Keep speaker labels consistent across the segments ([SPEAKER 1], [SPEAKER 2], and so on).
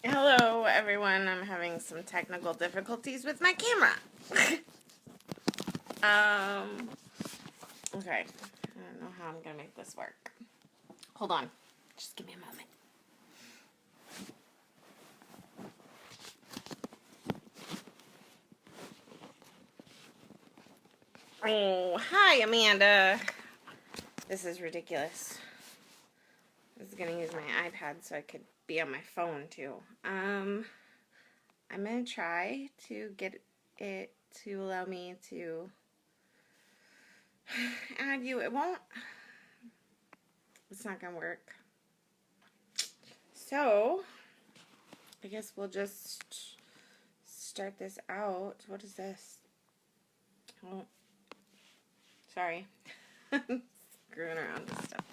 [SPEAKER 1] Hello, everyone. I'm having some technical difficulties with my camera. Okay. I don't know how I'm going to make this work. Hold on. Just give me a moment. Oh, hi, Amanda. This is ridiculous. I was going to use my iPad so I could be on my phone, too. I'm going to try to get it to allow me to add you. It won't. It's not going to work. So, I guess we'll just start this out. What is this? Oh, sorry. Screwing around with stuff.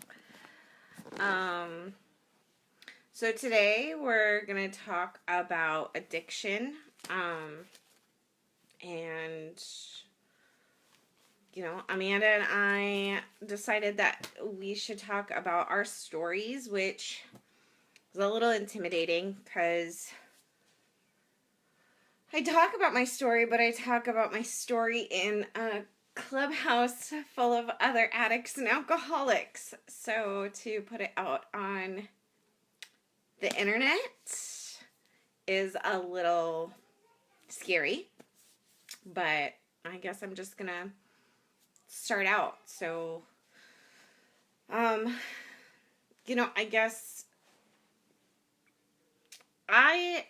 [SPEAKER 1] So today we're going to talk about addiction. And, Amanda and I decided that we should talk about our stories, which is a little intimidating because I talk about my story, but I talk about my story in a clubhouse full of other addicts and alcoholics. So to put it out on the internet is a little scary, but I guess I'm just gonna start out. So, I guess I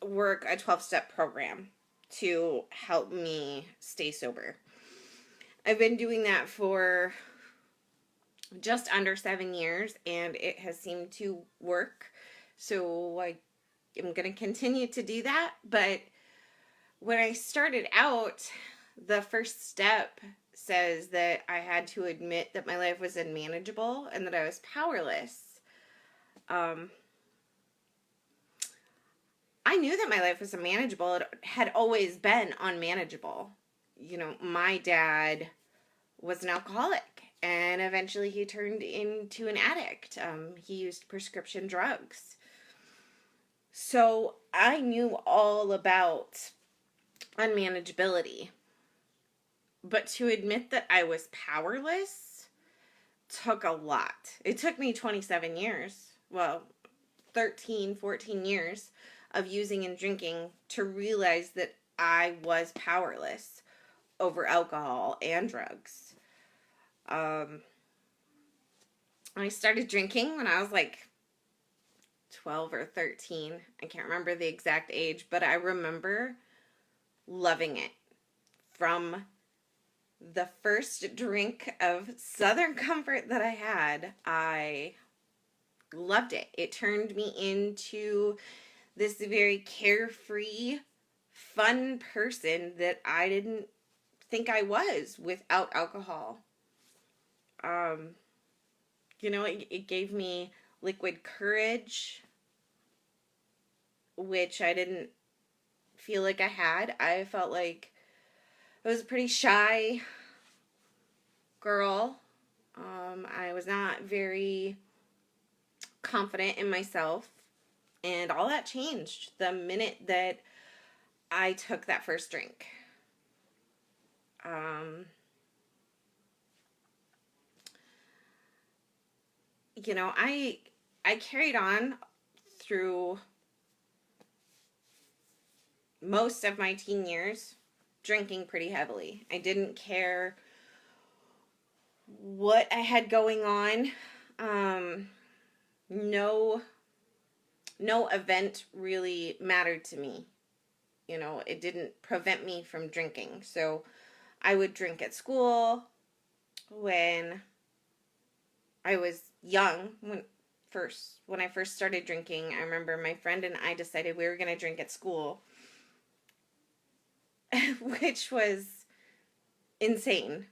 [SPEAKER 1] work a 12-step program to help me stay sober. I've been doing that for just under 7 years, and it has seemed to work. So I am going to continue to do that. But when I started out, the first step says that I had to admit that my life was unmanageable and that I was powerless. I knew that my life was unmanageable. It had always been unmanageable. My dad was an alcoholic, and eventually he turned into an addict. He used prescription drugs. So I knew all about unmanageability. But to admit that I was powerless took a lot. It took me 27 years, 13, 14 years of using and drinking to realize that I was powerless over alcohol and drugs. I started drinking when I was like 12 or 13. I can't remember the exact age, but I remember loving it. From the first drink of Southern Comfort that I had, I loved it. It turned me into this very carefree, fun person that I didn't think I was without alcohol. It gave me liquid courage, which I didn't feel like I had. I felt like I was a pretty shy girl. I was not very confident in myself. And all that changed the minute that I took that first drink. I carried on through most of my teen years drinking pretty heavily. I didn't care what I had going on. No event really mattered to me. It didn't prevent me from drinking. So I would drink at school when I was young. When I first started drinking, I remember my friend and I decided we were going to drink at school, which was insane,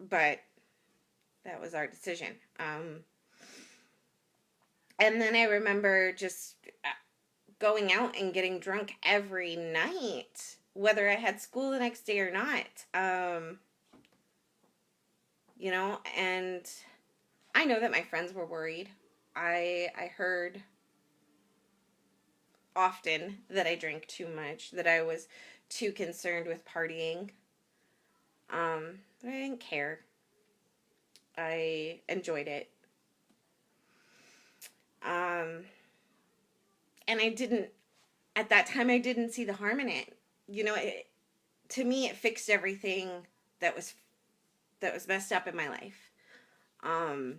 [SPEAKER 1] but that was our decision. And then I remember just going out and getting drunk every night, whether I had school the next day or not. And I know that my friends were worried. I heard often that I drank too much, that I was too concerned with partying. But I didn't care. I enjoyed it. Um, and I didn't, at that time, I didn't see the harm in it. You know, to me, it fixed everything that was messed up in my life. Um,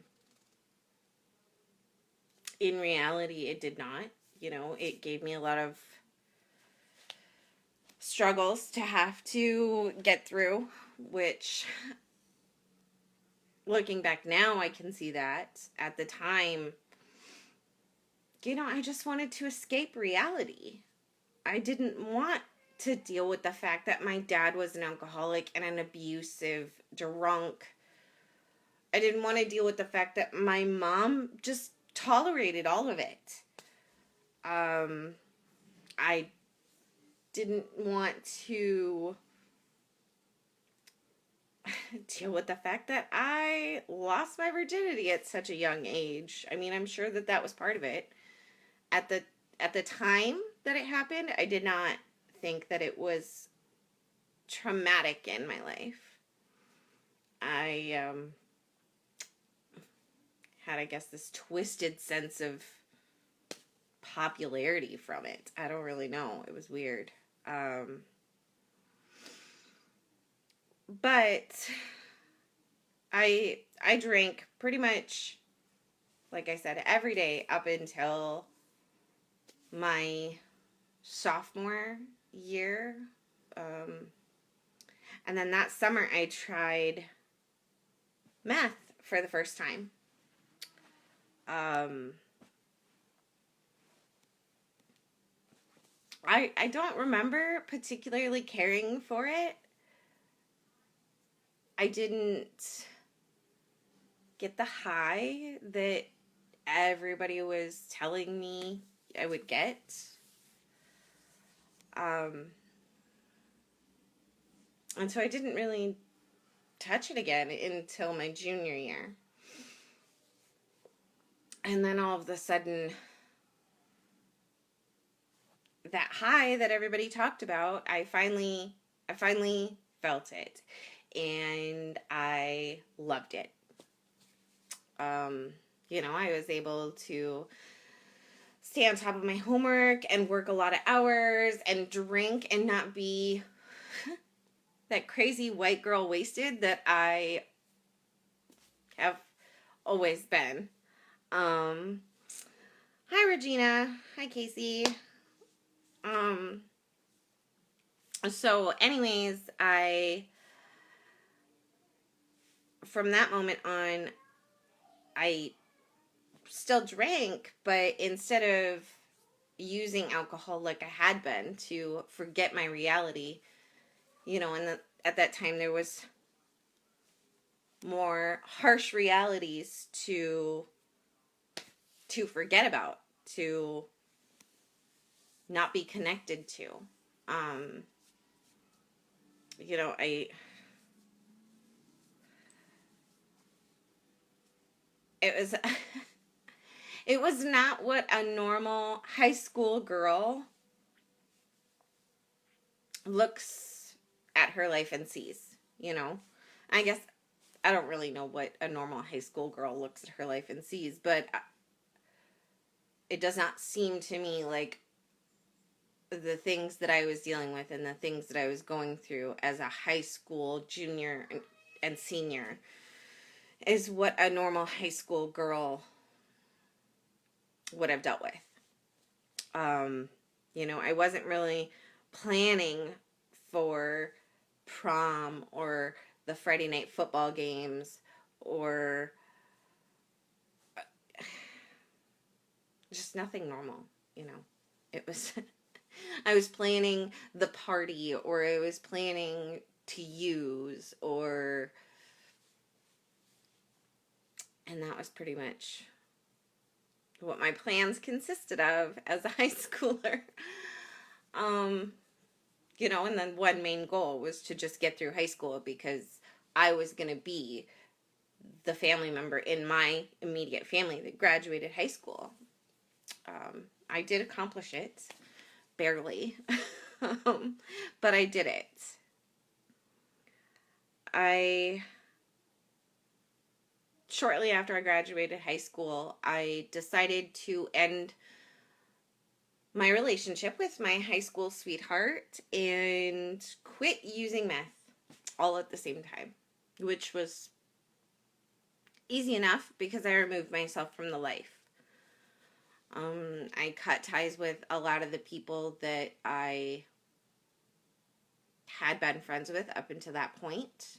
[SPEAKER 1] in reality, it did not. You know, it gave me a lot of struggles to have to get through, which, looking back now, I can see that. At the time, you know, I just wanted to escape reality. I didn't want to deal with the fact that my dad was an alcoholic and an abusive drunk. I didn't want to deal with the fact that my mom just tolerated all of it. I didn't want to deal with the fact that I lost my virginity at such a young age. I mean, I'm sure that that was part of it. At the time that it happened, I did not think that it was traumatic in my life. I had, I guess, this twisted sense of popularity from it. I don't really know. It was weird. But I drank pretty much, like I said, every day up until my sophomore year. And then that summer I tried meth for the first time. I don't remember particularly caring for it. I didn't get the high that everybody was telling me I would get. And so I didn't really touch it again until my junior year. And then all of a sudden, that high that everybody talked about, I finally felt it. And I loved it. You know, I was able to stay on top of my homework and work a lot of hours and drink and not be that crazy white girl wasted that I have always been. Hi Regina. Hi Casey. So anyways, from that moment on, I still drank, but instead of using alcohol like I had been to forget my reality, you know, and at that time there was more harsh realities to forget about, to not be connected to. You know, it was not what a normal high school girl looks at her life and sees, you know. I guess I don't really know what a normal high school girl looks at her life and sees, but it does not seem to me like the things that I was dealing with and the things that I was going through as a high school junior and senior is what a normal high school girl would have dealt with. You know, I wasn't really planning for prom or the Friday night football games or just nothing normal, you know. It was I was planning the party, or I was planning to use, and that was pretty much what my plans consisted of as a high schooler. You know, and then one main goal was to just get through high school because I was going to be the family member in my immediate family that graduated high school. I did accomplish it. barely. But I did it. I Shortly after I graduated high school, I decided to end my relationship with my high school sweetheart and quit using meth all at the same time, which was easy enough because I removed myself from the life. I cut ties with a lot of the people that I had been friends with up until that point.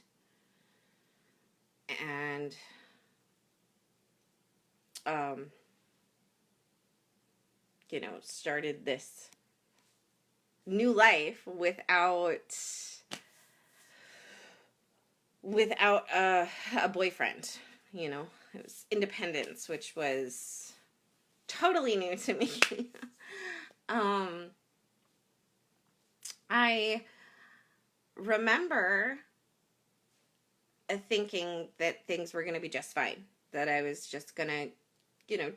[SPEAKER 1] And started this new life without a boyfriend. It was independence, which was totally new to me. I remember thinking that things were going to be just fine, that I was just going to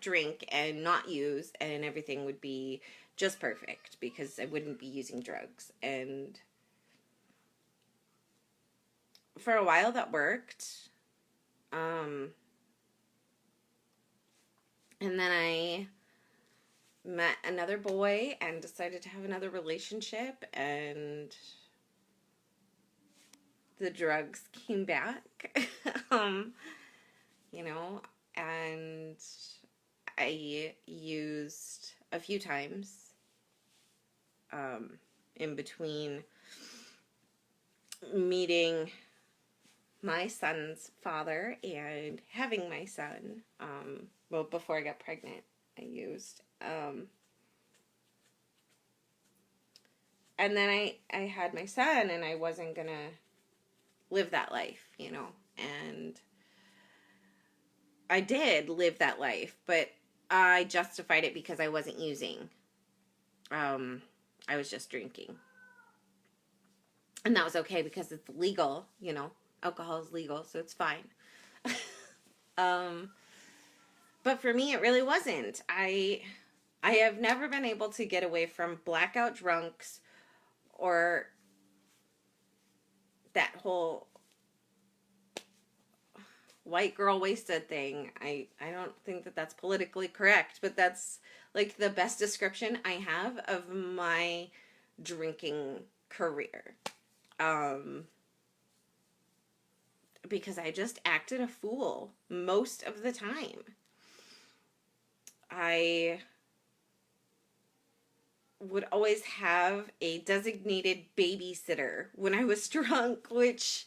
[SPEAKER 1] drink and not use, and everything would be just perfect because I wouldn't be using drugs. And for a while that worked. And then I met another boy and decided to have another relationship, and the drugs came back. And I used a few times in between meeting my son's father and having my son. Before I got pregnant, I used. And then I had my son, and I wasn't going to live that life, and I did live that life, but I justified it because I wasn't using. I was just drinking. And that was okay because it's legal, alcohol is legal, so it's fine. But for me, it really wasn't. I have never been able to get away from blackout drunks or that whole white girl wasted thing. I don't think that that's politically correct, but that's like the best description I have of my drinking career. Because I just acted a fool most of the time. I would always have a designated babysitter when I was drunk, which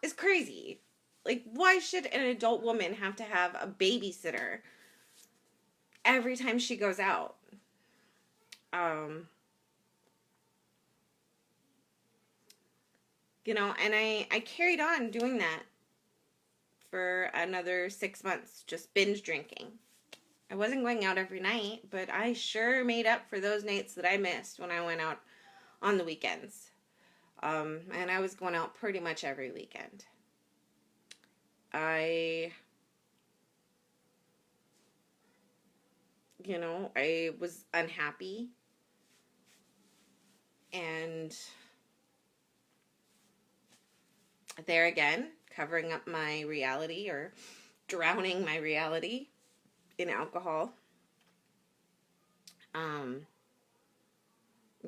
[SPEAKER 1] is crazy. Like, why should an adult woman have to have a babysitter every time she goes out? And I carried on doing that for another 6 months, just binge drinking. I wasn't going out every night, but I sure made up for those nights that I missed when I went out on the weekends. And I was going out pretty much every weekend. I was unhappy. And there again, covering up my reality or drowning my reality in alcohol.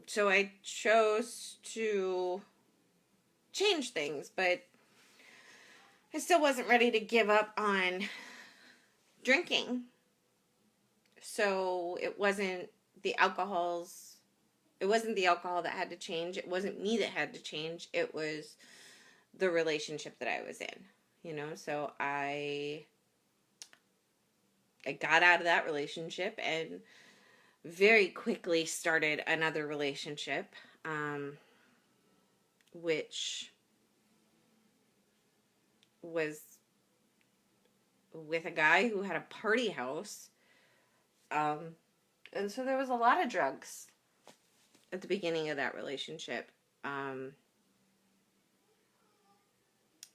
[SPEAKER 1] So I chose to change things, but I still wasn't ready to give up on drinking. So it wasn't the alcohol that had to change. It wasn't me that had to change. It was the relationship that I was in, so I got out of that relationship and very quickly started another relationship, which was with a guy who had a party house. And so there was a lot of drugs at the beginning of that relationship.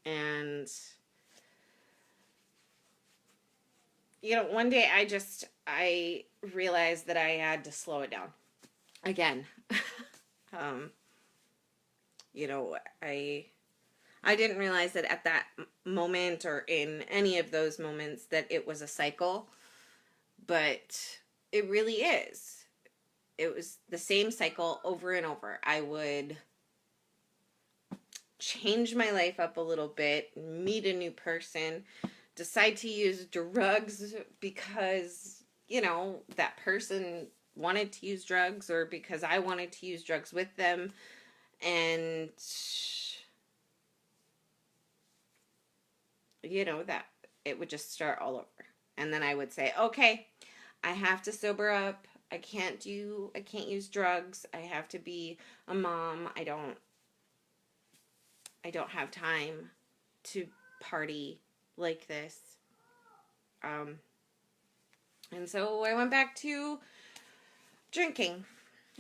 [SPEAKER 1] And one day I realized that I had to slow it down. again, um, you know, I didn't realize that at that moment or in any of those moments that it was a cycle, but it really is. It was the same cycle over and over. I would change my life up a little bit, meet a new person, decide to use drugs because, that person wanted to use drugs or because I wanted to use drugs with them. And, that it would just start all over. And then I would say, okay, I have to sober up. I can't use drugs. I have to be a mom. I don't have time to party like this. Um, and so I went back to drinking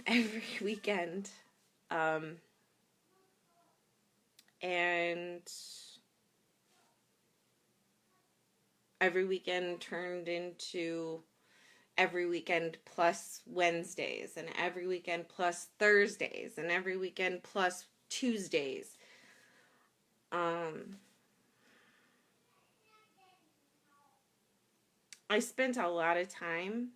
[SPEAKER 1] every weekend. And every weekend turned into every weekend plus Wednesdays, and every weekend plus Thursdays, and every weekend plus Tuesdays. I spent a lot of time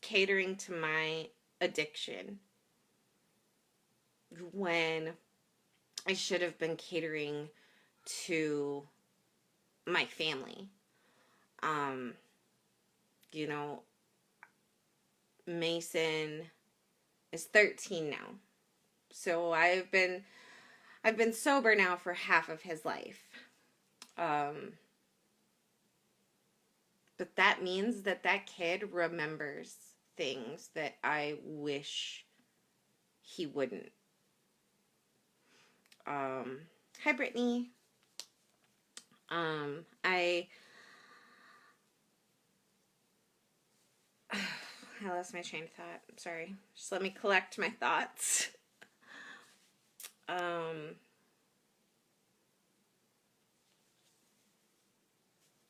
[SPEAKER 1] catering to my addiction when I should have been catering to my family. Um, you know, Mason is 13 now. So I've been sober now for half of his life. But that means that kid remembers things that I wish he wouldn't. Hi, Brittany. I lost my train of thought. I'm sorry. Just let me collect my thoughts.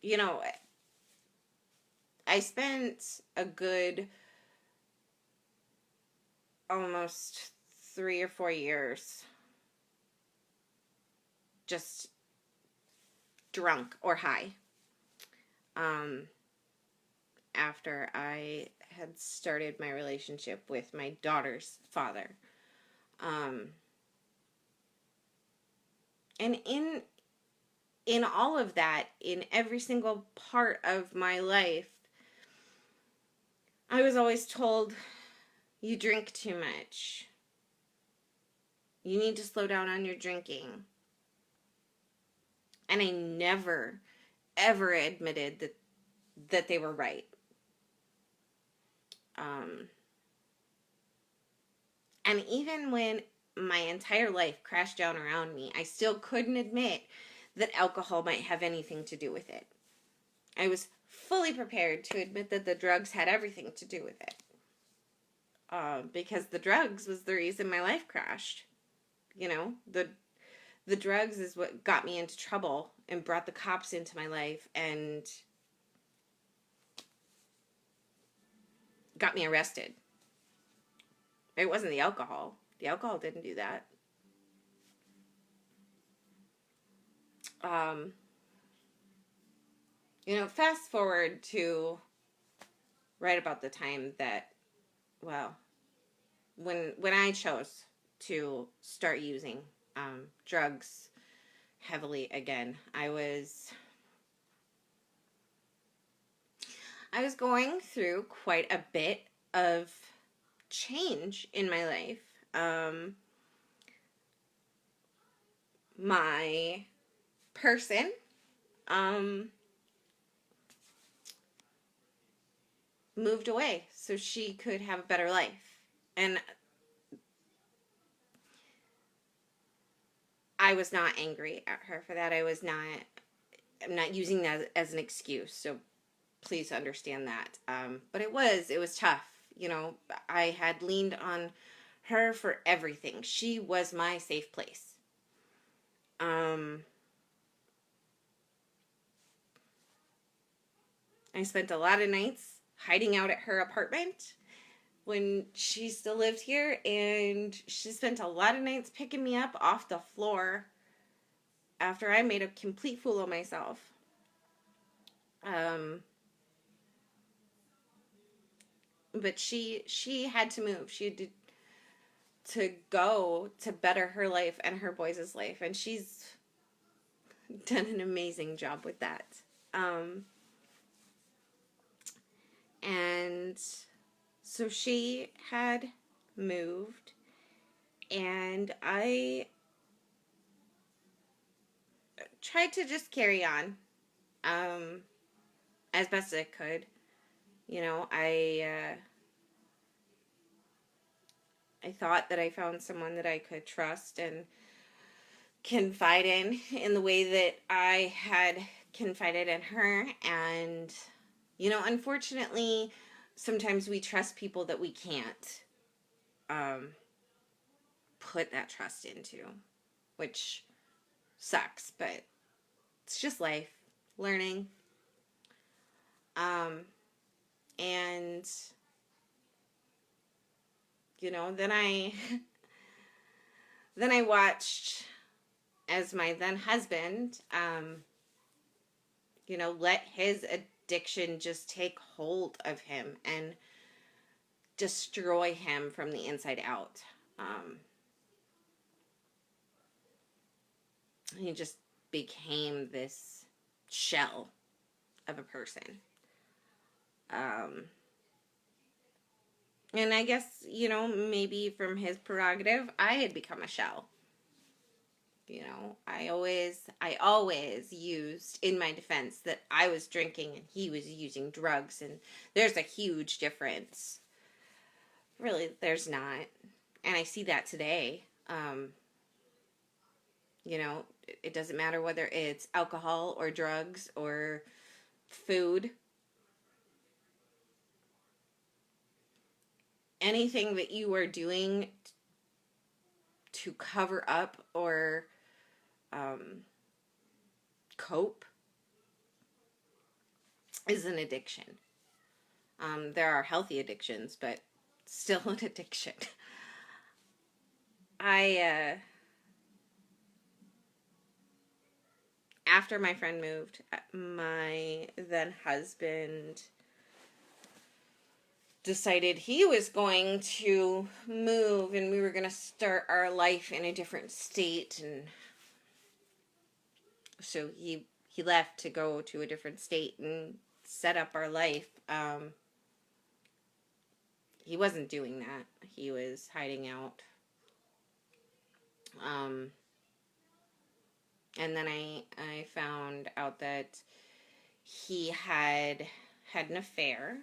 [SPEAKER 1] You know, I spent a good almost 3 or 4 years just drunk or high. After I had started my relationship with my daughter's father. And in all of that, in every single part of my life, I was always told, you drink too much. You need to slow down on your drinking. And I never, ever admitted that they were right. And even when my entire life crashed down around me, I still couldn't admit that alcohol might have anything to do with it. I was fully prepared to admit that the drugs had everything to do with it. Because the drugs was the reason my life crashed. The drugs is what got me into trouble and brought the cops into my life and got me arrested. It wasn't the alcohol. The alcohol didn't do that. Fast forward to right about the time that, well, when I chose to start using drugs heavily again, I was going through quite a bit of change in my life. My person moved away so she could have a better life. And I was not angry at her for that. I'm not using that as an excuse. So please understand that. But it was tough. I had leaned on her for everything. She was my safe place. I spent a lot of nights hiding out at her apartment when she still lived here, and she spent a lot of nights picking me up off the floor after I made a complete fool of myself. Um, but she had to move. She had to go to better her life and her boys' life, and she's done an amazing job with that. Um, and so she had moved, and I tried to just carry on as best as I could. You know, I thought that I found someone that I could trust and confide in the way that I had confided in her. And, you know, unfortunately, sometimes we trust people that we can't um, put that trust into, which sucks, but it's just life, learning. Um, and, you know, then I then I watched as my then husband, you know, let his addiction just take hold of him and destroy him from the inside out. Um, he just became this shell of a person. Um, and I guess, you know, maybe from his prerogative, I had become a shell. You know, I always used in my defense that I was drinking and he was using drugs, and there's a huge difference. Really, there's not. And I see that today. You know, it doesn't matter whether it's alcohol or drugs or food. Anything that you are doing to cover up or um, cope is an addiction. There are healthy addictions, but still an addiction. I After my friend moved, my then husband decided he was going to move and we were going to start our life in a different state, and so he left to go to a different state and set up our life. He wasn't doing that. He was hiding out. Um, and then I found out that he had an affair.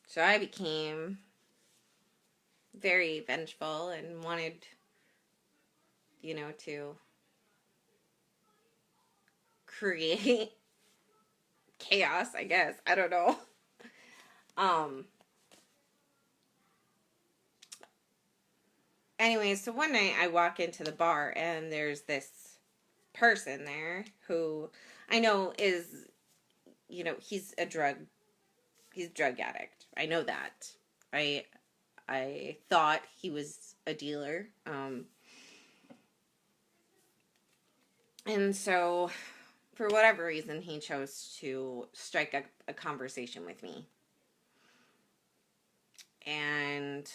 [SPEAKER 1] So I became very vengeful and wanted, you know, to create chaos, I guess. I don't know. Um, Anyway, so one night I walk into the bar and there's this person there who I know is, you know, he's a drug addict. I know that. I thought he was a dealer. And so for whatever reason he chose to strike a conversation with me. And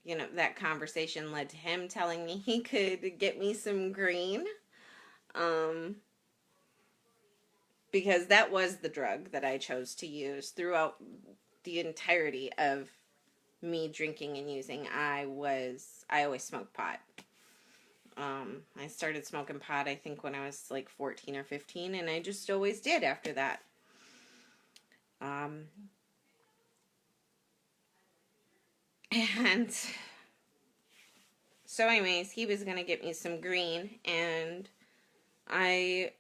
[SPEAKER 1] you know, that conversation led to him telling me he could get me some green. Um, because that was the drug that I chose to use throughout the entirety of me drinking and using. I always smoked pot. I started smoking pot, I think, when I was like 14 or 15, and I just always did after that. And so anyways, he was going to get me some green, and I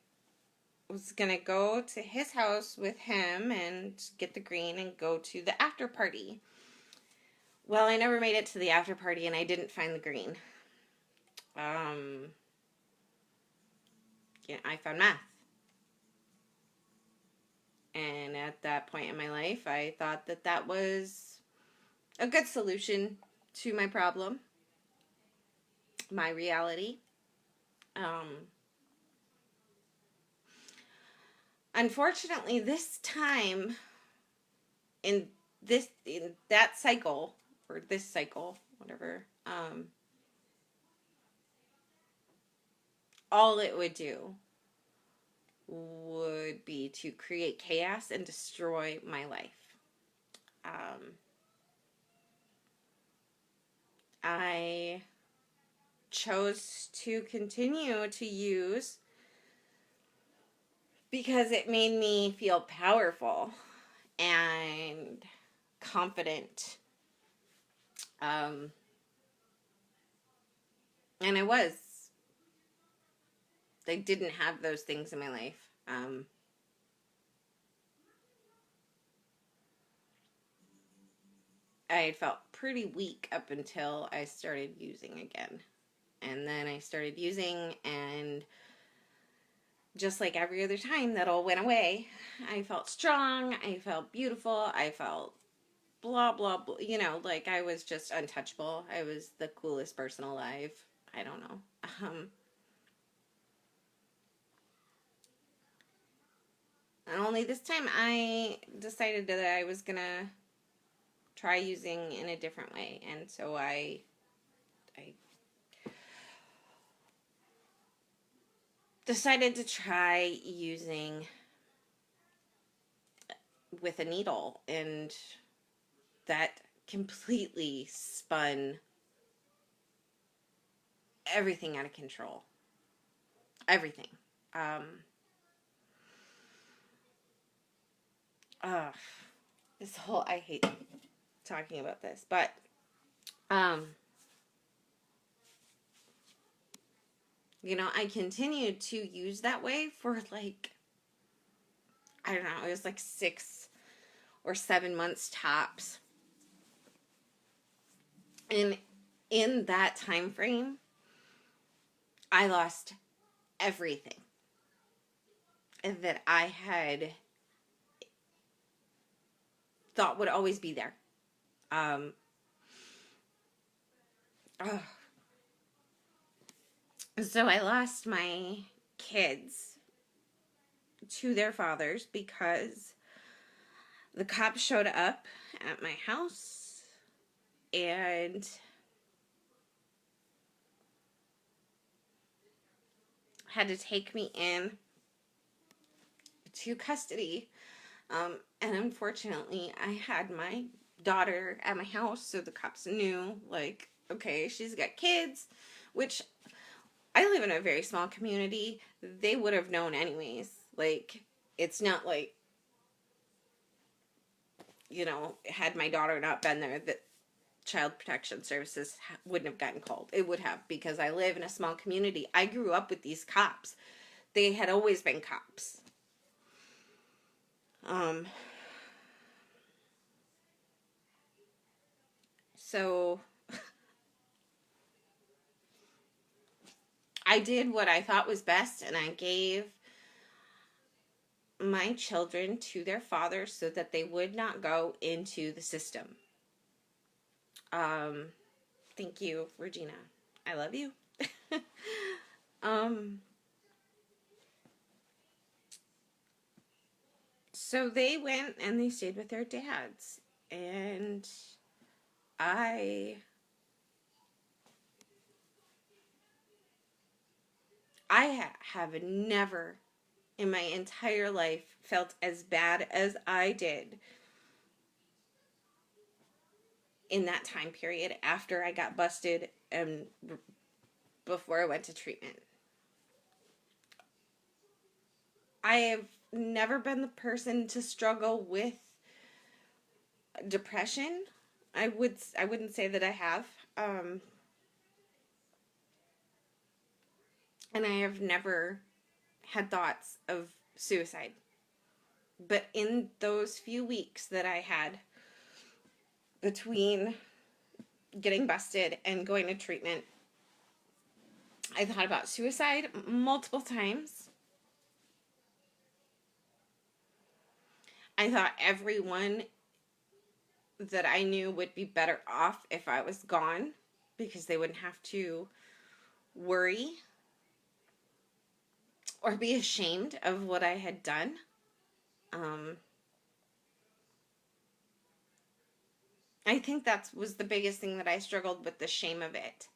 [SPEAKER 1] was going to go to his house with him and get the green and go to the after party. Well, I never made it to the after party, and I didn't find the green. I found meth. And at that point in my life, I thought that that was a good solution to my problem, my reality. Unfortunately, this time in that cycle, or this cycle, whatever, all it would do would be to create chaos and destroy my life. I chose to continue to use because it made me feel powerful and confident. And I didn't have those things in my life. I had felt pretty weak up until I started using again. And then I started using, and just like every other time, that all went away. I felt strong. I felt beautiful. I felt blah, blah, blah. You know, like I was just untouchable. I was the coolest person alive. I don't know. And only this time I decided that I was going to try using in a different way. And so I decided to try using with a needle, and that completely spun everything out of control. Everything. Uh, I hate talking about this, but I continued to use that way for like, I don't know, it was like 6 or 7 months tops. And in that time frame, I lost everything that I had thought would always be there. So I lost my kids to their fathers because the cops showed up at my house and had to take me in to custody. And unfortunately, I had my daughter at my house, so the cops knew, like, okay, she's got kids, which I live in a very small community. They would have known anyways. Like, it's not like, had my daughter not been there, that Child Protection Services wouldn't have gotten called. It would have, because I live in a small community. I grew up with these cops. They had always been cops. So I did what I thought was best, and I gave my children to their father so that they would not go into the system. Thank you, Regina. I love you. So they went and they stayed with their dads, and I have never in my entire life felt as bad as I did in that time period after I got busted and before I went to treatment. I have never been the person to struggle with depression. I wouldn't say that I have. And I have never had thoughts of suicide. But in those few weeks that I had between getting busted and going to treatment, I thought about suicide multiple times. I thought everyone that I knew would be better off if I was gone because they wouldn't have to worry or be ashamed of what I had done. I think that was the biggest thing that I struggled with, the shame of it.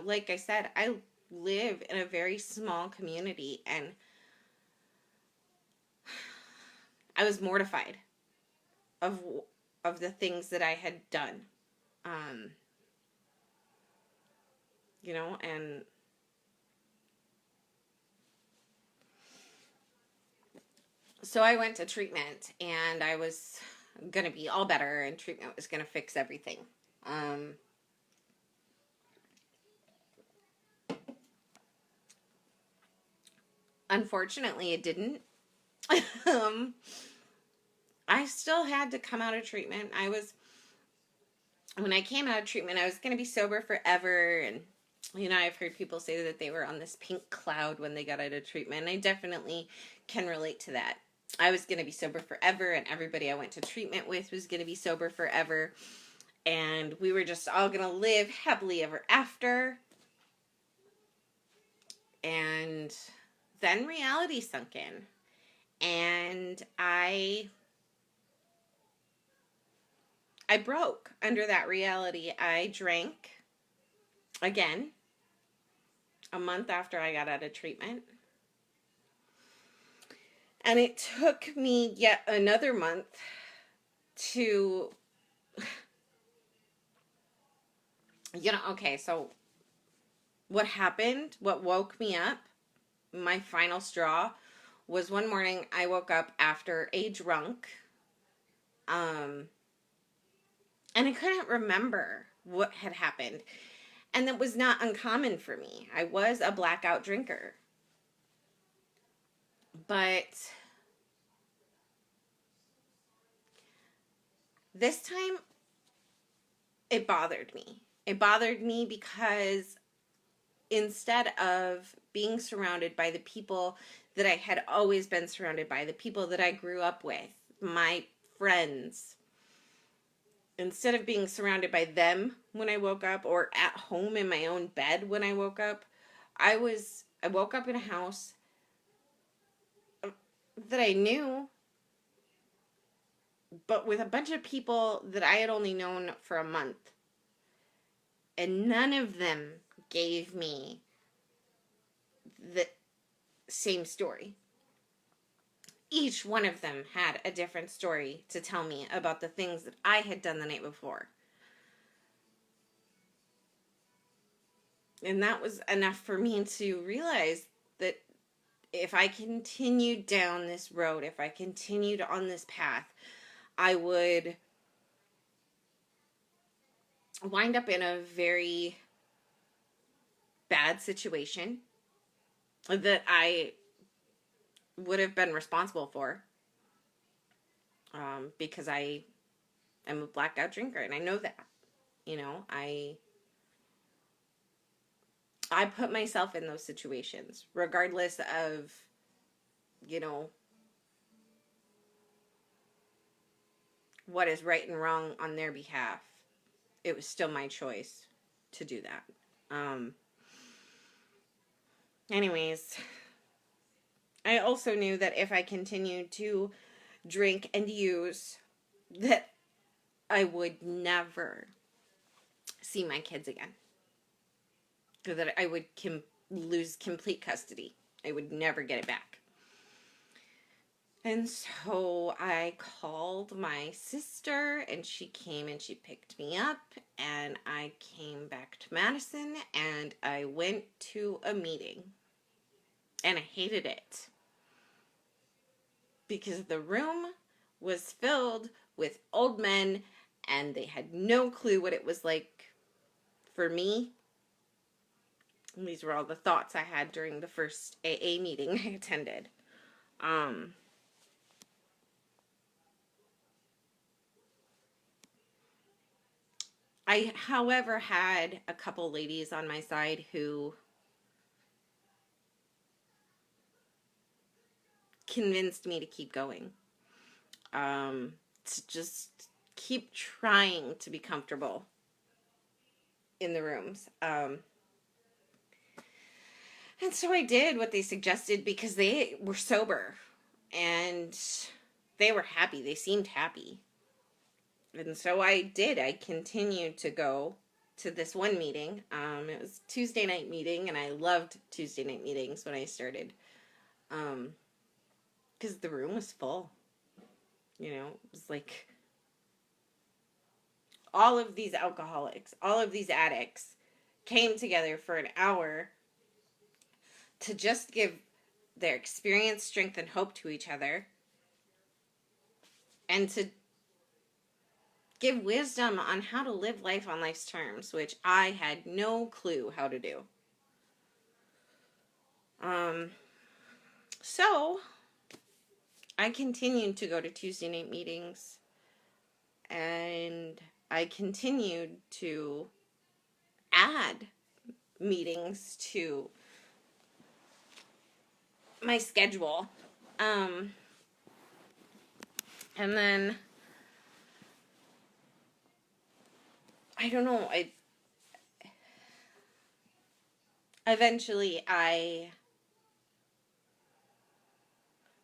[SPEAKER 1] Like I said, I live in a very small community and I was mortified of the things that I had done. Um, and so I went to treatment and I was going to be all better and treatment was going to fix everything. Um, Unfortunately, it didn't. um, I still had to come out of treatment. When I came out of treatment, I was going to be sober forever. And, I've heard people say that they were on this pink cloud when they got out of treatment. And I definitely can relate to that. I was going to be sober forever, and everybody I went to treatment with was going to be sober forever. And we were just all going to live happily ever after. And then reality sunk in. And I broke under that reality. I drank again a month after I got out of treatment. And it took me yet another month to, okay, so what happened, what woke me up, my final straw, was one morning I woke up after a drunk, and I couldn't remember what had happened. And that was not uncommon for me. I was a blackout drinker. But this time, it bothered me. It bothered me because instead of being surrounded by the people that I had always been surrounded by, the people that I grew up with, my friends, instead of being surrounded by them when I woke up or at home in my own bed when I woke up, I woke up in a house that I knew, but with a bunch of people that I had only known for a month. And none of them gave me the same story. Each one of them had a different story to tell me about the things that I had done the night before. And that was enough for me to realize that if I continued down this road, if I continued on this path, I would wind up in a very bad situation that I would have been responsible for, because I am a blackout drinker and I know that. I put myself in those situations regardless of, what is right and wrong on their behalf. It was still my choice to do that. Anyways, I also knew that if I continued to drink and use, that I would never see my kids again. That I would lose complete custody. I would never get it back. And so I called my sister and she came and she picked me up and I came back to Madison and I went to a meeting. And I hated it. Because the room was filled with old men and they had no clue what it was like for me. And these were all the thoughts I had during the first AA meeting I attended. I, however, had a couple ladies on my side who convinced me to keep going. to just keep trying to be comfortable in the rooms. And so I did what they suggested because they were sober and they were happy. They seemed happy. And so I did. I continued to go to this one meeting. It was a Tuesday night meeting, and I loved Tuesday night meetings when I started. Because the room was full. You know, it was like all of these alcoholics, all of these addicts came together for an hour to just give their experience, strength, and hope to each other, and to give wisdom on how to live life on life's terms, which I had no clue how to do. So I continued to go to Tuesday night meetings, and I continued to add meetings to my schedule. And then I don't know, eventually I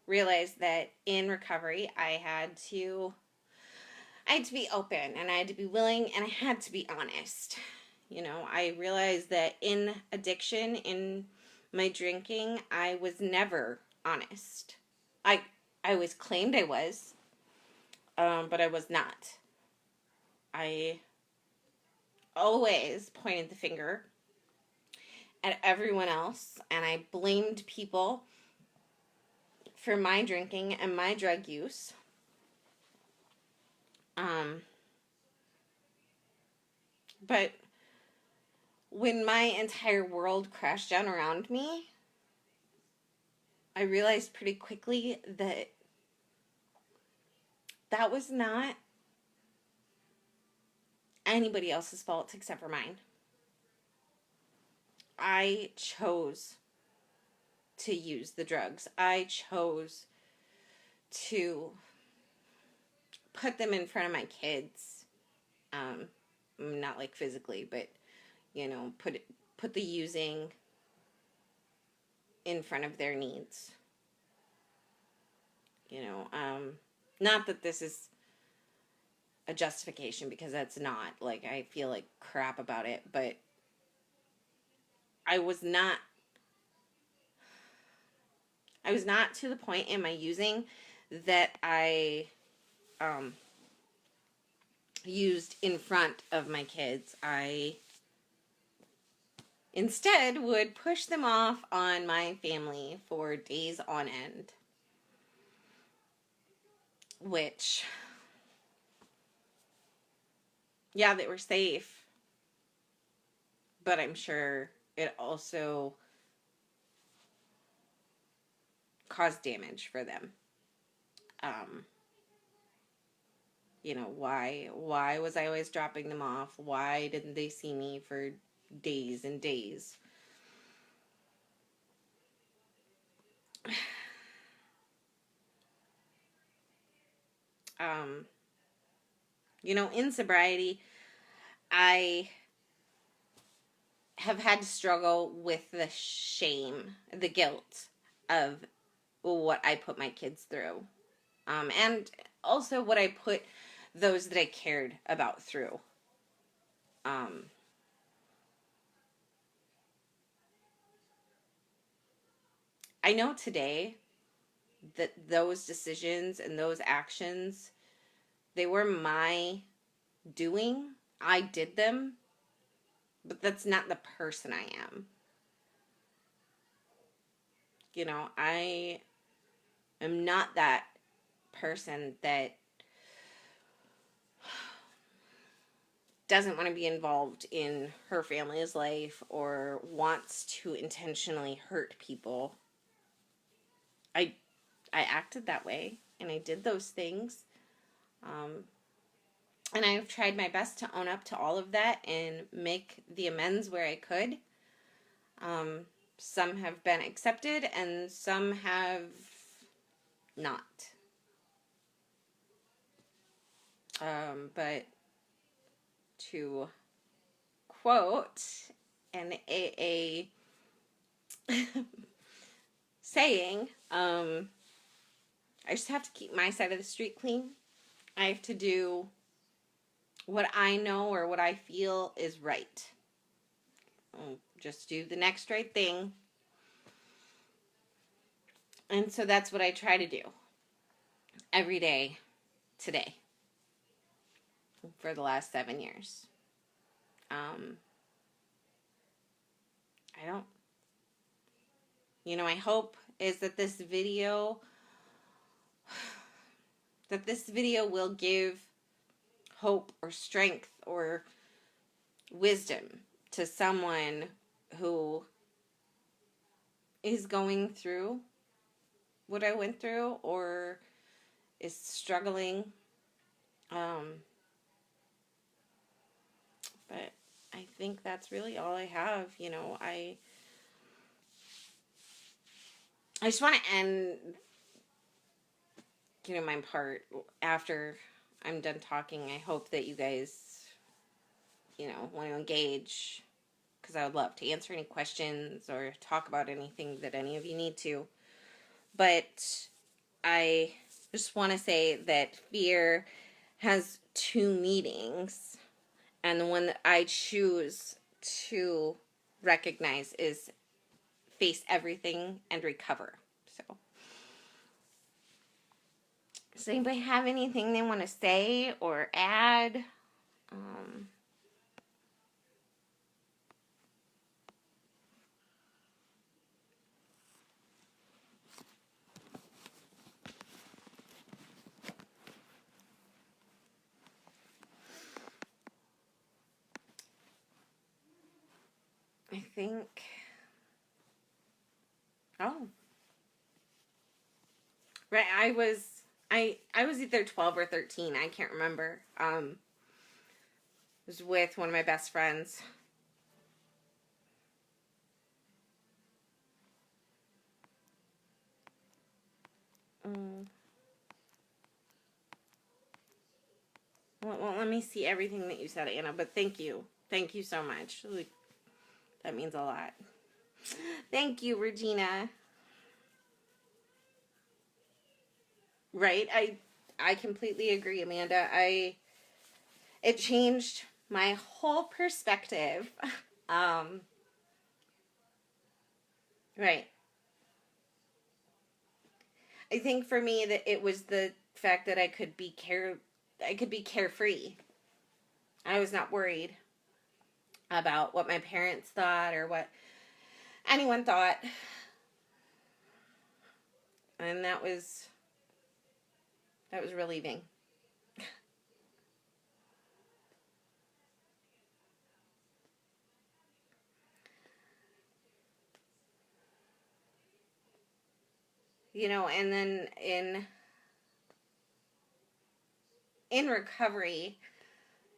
[SPEAKER 1] realized that in recovery I had to be open, and I had to be willing, and I had to be honest. You know, I realized that in addiction, in my drinking, I was never honest. I always claimed I was, but I was not. I always pointed the finger at everyone else, and I blamed people for my drinking and my drug use. But when my entire world crashed down around me, I realized pretty quickly that that was not anybody else's fault except for mine. I chose to use the drugs. I chose to put them in front of my kids. Not like physically, but you know, put the using in front of their needs. You know, not that this is a justification, because that's not. Like, I feel like crap about it, but I was not to the point in my using that I used in front of my kids. I instead would push them off on my family for days on end, which, yeah, they were safe, but I'm sure it also caused damage for them. You know, why was I always dropping them off? Why didn't they see me for days and days? You know, in sobriety, I have had to struggle with the shame, the guilt of what I put my kids through. And also what I put those that I cared about through. I know today that those decisions and those actions, they were my doing. I did them, but that's not the person I am. You know, I am not that person that doesn't want to be involved in her family's life or wants to intentionally hurt people. I acted that way, and I did those things. And I've tried my best to own up to all of that and make the amends where I could. Some have been accepted and some have not. But to quote an AA saying, I just have to keep my side of the street clean. I have to do what I know or what I feel is right. Just do the next right thing. And so that's what I try to do every day today for the last 7 years. I don't, my hope is that this video will give hope or strength or wisdom to someone who is going through what I went through or is struggling. But I think that's really all I have. I just want to end, my part after I'm done talking. I hope that you guys, want to engage, because I would love to answer any questions or talk about anything that any of you need to. But I just want to say that fear has 2 meanings, and the one that I choose to recognize is face everything and recover. So, does anybody have anything they want to say or add? I think. Oh, right. I was either 12 or 13. I can't remember. I was with one of my best friends. Well, let me see everything that you said, Anna. But thank you. Thank you so much. That means a lot. Thank you, Regina. Right? I completely agree, Amanda. It changed my whole perspective. Right. I think for me that it was the fact that I could be carefree. I was not worried about what my parents thought or what anyone thought. And that was relieving. And then in recovery,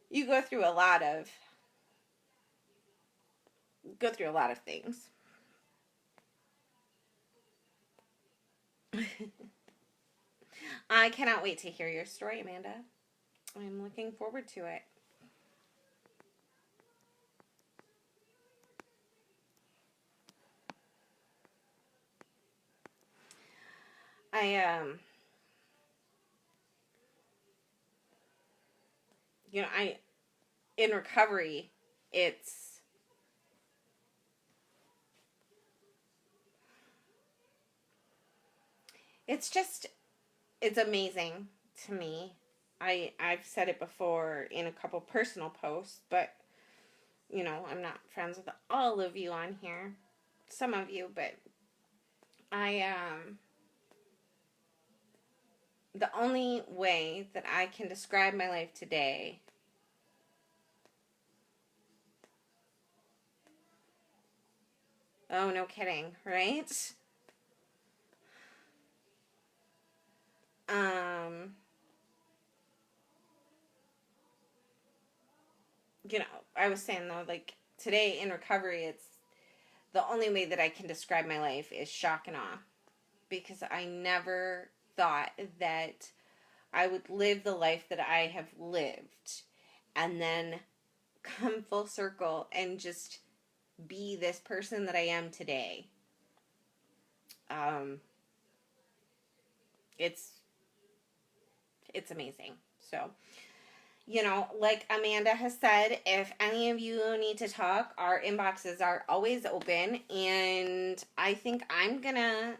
[SPEAKER 1] you go through a lot of things. I cannot wait to hear your story, Amanda. I'm looking forward to it. I in recovery, it's just it's amazing to me. I've said it before in a couple personal posts, but I'm not friends with all of you on here. Some of you, but I the only way that I can describe my life today oh, no kidding, right? Um, I was saying though, like today in recovery, it's the only way that I can describe my life is shock and awe, because I never thought that I would live the life that I have lived and then come full circle and just be this person that I am today. Um, it's amazing. So, like Amanda has said, if any of you need to talk, our inboxes are always open. And I think I'm going to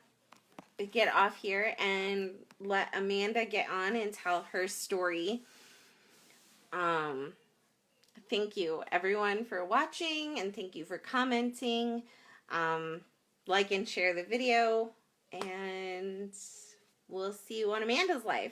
[SPEAKER 1] get off here and let Amanda get on and tell her story. Thank you, everyone, for watching, and thank you for commenting. Like and share the video, and we'll see you on Amanda's life.